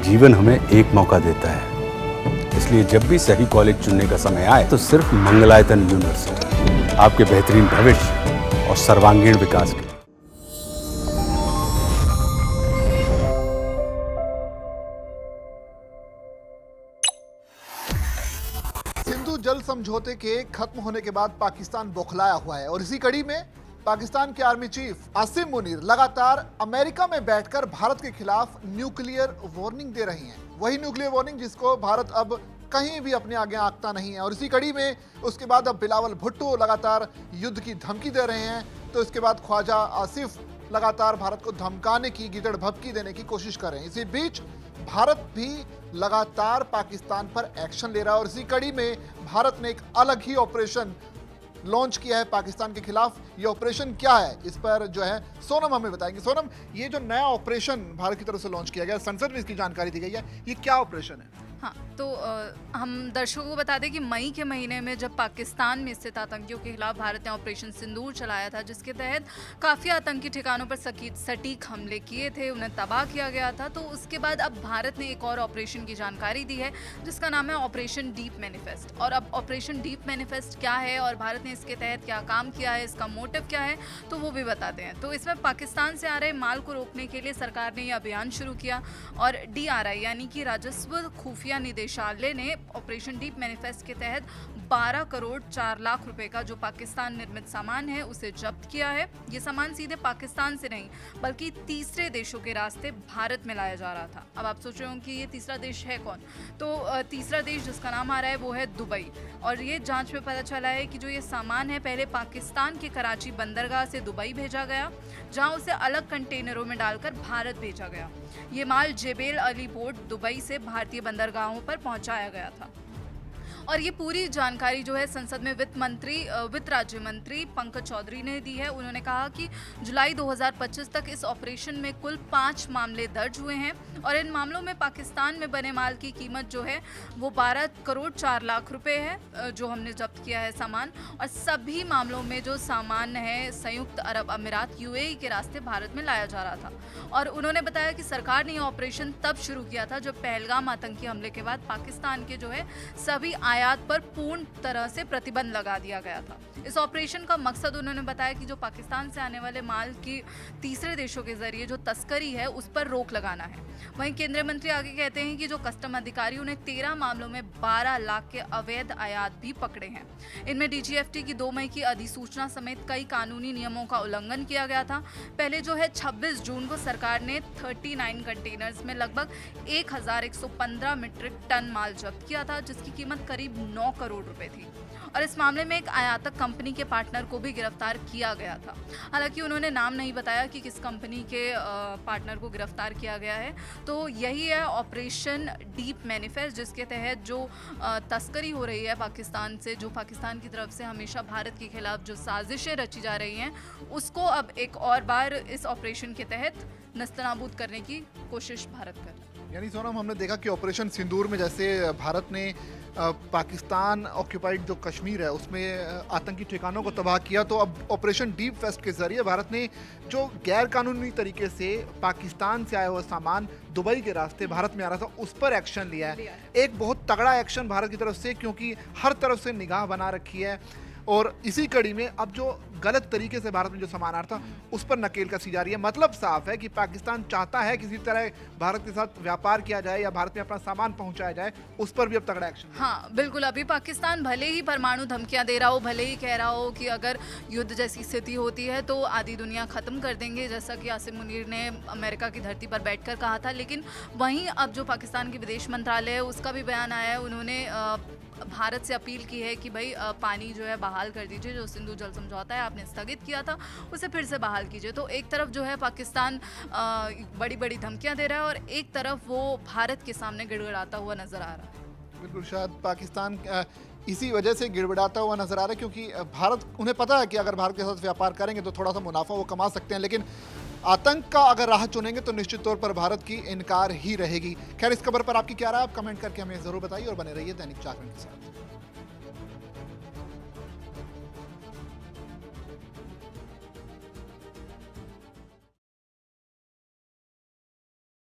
जीवन हमें एक मौका देता है, इसलिए जब भी सही कॉलेज चुनने का समय आए तो सिर्फ मंगलायतन यूनिवर्सिटी आपके बेहतरीन भविष्य और सर्वांगीण विकास के। सिंधु जल समझौते के खत्म होने के बाद पाकिस्तान बौखलाया हुआ है और इसी कड़ी में पाकिस्तान के आर्मी चीफ आसिम मुनीर लगातार अमेरिका में बैठकर भारत के खिलाफ न्यूक्लियर वार्निंग दे रही हैं। वही न्यूक्लियर वार्निंग जिसको भारत अब कहीं भी अपने आगे आंकता नहीं है और इसी कड़ी में उसके बाद अब बिलावल भुट्टो लगातार युद्ध की धमकी दे रहे हैं, तो इसके बाद ख्वाजा आसिफ लगातार भारत को धमकाने की, गिदड़ भभकी देने की कोशिश कर रहे हैं। इसी बीच भारत भी लगातार पाकिस्तान पर एक्शन ले रहा है और इसी कड़ी में भारत ने एक अलग ही ऑपरेशन लॉन्च किया है पाकिस्तान के खिलाफ। ये ऑपरेशन क्या है, इस पर जो है सोनम हमें बताएंगे। सोनम, ये जो नया ऑपरेशन भारत की तरफ से लॉन्च किया गया, संसद में इसकी जानकारी दी गई है, ये क्या ऑपरेशन है? हाँ, तो हम दर्शकों को बता दें कि मई के महीने में जब पाकिस्तान में स्थित आतंकियों के खिलाफ भारत ने ऑपरेशन सिंदूर चलाया था, जिसके तहत काफ़ी आतंकी ठिकानों पर सटीक हमले किए थे, उन्हें तबाह किया गया था। तो उसके बाद अब भारत ने एक और ऑपरेशन की जानकारी दी है जिसका नाम है ऑपरेशन डीप मैनिफेस्ट। और अब ऑपरेशन डीप मैनिफेस्ट क्या है और भारत ने इसके तहत क्या काम किया है, इसका मोटिव क्या है, तो वो भी बताते हैं। तो इसमें पाकिस्तान से आ रहे माल को रोकने के लिए सरकार ने यह अभियान शुरू किया और DRI यानी कि राजस्व खुफिया निदेशालय ने ऑपरेशन डीप मैनिफेस्ट के तहत 12 करोड़ 4 लाख रुपए का जो पाकिस्तान निर्मित सामान है उसे जब्त किया है। ये सामान सीधे पाकिस्तान से नहीं बल्कि तीसरे देशों के रास्ते भारत में लाया जा रहा था। अब आप सोच रहे हो कि ये तीसरा देश है कौन, तो तीसरा देश जिसका नाम आ रहा है वो है दुबई। और ये जांच में पता चला है कि जो ये सामान है पहले पाकिस्तान के कराची बंदरगाह से दुबई भेजा गया, जहां उसे अलग कंटेनरों में डालकर भारत भेजा गया। ये माल जेबेल अली पोर्ट दुबई से भारतीय बंदरगाहों पर पहुंचाया गया था। और ये पूरी जानकारी जो है संसद में वित्त राज्य मंत्री पंकज चौधरी ने दी है। उन्होंने कहा कि जुलाई 2025 तक इस ऑपरेशन में कुल 5 मामले दर्ज हुए हैं और इन मामलों में पाकिस्तान में बने माल की कीमत जो है वो 12 करोड़ 4 लाख रुपए है, जो हमने जब्त किया है सामान। और सभी मामलों में जो सामान है संयुक्त अरब अमीरात UAE के रास्ते भारत में लाया जा रहा था। और उन्होंने बताया कि सरकार ने यह ऑपरेशन तब शुरू किया था जब पहलगाम आतंकी हमले के बाद पाकिस्तान के जो है सभी आयात पर पूर्ण तरह से प्रतिबंध लगा दिया गया था। इस ऑपरेशन का मकसद उन्होंने बताया कि जो पाकिस्तान से आने वाले माल की तीसरे देशों के जरिए जो तस्करी है उस पर रोक लगाना है। वहीं केंद्रीय मंत्री आगे कहते हैं कि जो कस्टम अधिकारियों ने 13 मामलों में 12 लाख के अवैध आयात भी पकड़े हैं। इनमें DGFT की 2 मई की अधिसूचना समेत कई कानूनी नियमों का उल्लंघन किया गया था। पहले जो है 26 जून को सरकार ने 39 कंटेनर्स में लगभग 1115 मीट्रिक टन माल जब्त किया था, जिसकी कीमत करीब 9 करोड़ रुपए थी। और इस मामले में एक आयातक कंपनी के पार्टनर को भी गिरफ्तार किया गया था। हालांकि उन्होंने नाम नहीं बताया कि किस कंपनी के पार्टनर को गिरफ्तार किया गया है। तो यही है ऑपरेशन डीप मैनिफेस्ट, जिसके तहत जो तस्करी हो रही है पाकिस्तान से, जो पाकिस्तान की तरफ से हमेशा भारत के खिलाफ जो साजिशें रची जा रही हैं, उसको अब एक और बार इस ऑपरेशन के तहत नस्तनाबूद करने की कोशिश भारत कर रहा है। यानी सोनम, हमने देखा कि ऑपरेशन सिंदूर में जैसे भारत ने पाकिस्तान ऑक्यूपाइड जो कश्मीर है उसमें आतंकी ठिकानों को तबाह किया, तो अब ऑपरेशन डीप फेस्ट के जरिए भारत ने जो गैर कानूनी तरीके से पाकिस्तान से आया हुआ सामान दुबई के रास्ते भारत में आ रहा था उस पर एक्शन लिया है। एक बहुत तगड़ा एक्शन भारत की तरफ से, क्योंकि हर तरफ से निगाह बना रखी है और इसी कड़ी में अब जो गलत तरीके से भारत में जो सामान आ रहा था उस पर नकेल कसी जा रही है। मतलब साफ है कि पाकिस्तान चाहता है किसी तरह भारत के साथ व्यापार किया जाए या भारत में अपना सामान पहुंचाया जाए, उस पर भी अब तगड़ा एक्शन। हाँ बिल्कुल, अभी पाकिस्तान भले ही परमाणु धमकियां दे रहा हो, भले ही कह रहा हो कि अगर युद्ध जैसी स्थिति होती है तो आधी दुनिया खत्म कर देंगे, जैसा कि आसिम मुनीर ने अमेरिका की धरती पर बैठकर कहा था, लेकिन वहीं अब जो पाकिस्तान के विदेश मंत्रालय है उसका भी बयान आया है। उन्होंने भारत से अपील की है कि भाई पानी जो है बहाल कर दीजिए, जो सिंधु जल समझौता है आपने स्थगित किया था उसे फिर से बहाल कीजिए। तो एक तरफ जो है पाकिस्तान बड़ी बड़ी धमकियां दे रहा है और एक तरफ वो भारत के सामने गिड़गिड़ाता हुआ नजर आ रहा है। बिल्कुल, शायद पाकिस्तान इसी वजह से गिड़गिड़ाता हुआ नजर आ रहा है, क्योंकि भारत, उन्हें पता है कि अगर भारत के साथ व्यापार करेंगे तो थोड़ा सा मुनाफा वो कमा सकते हैं, लेकिन आतंक का अगर राह चुनेंगे तो निश्चित तौर पर भारत की इनकार ही रहेगी। खैर, इस खबर पर आपकी क्या राय, आप कमेंट करके हमें जरूर बताइए और बने रहिए दैनिक जागरण के साथ।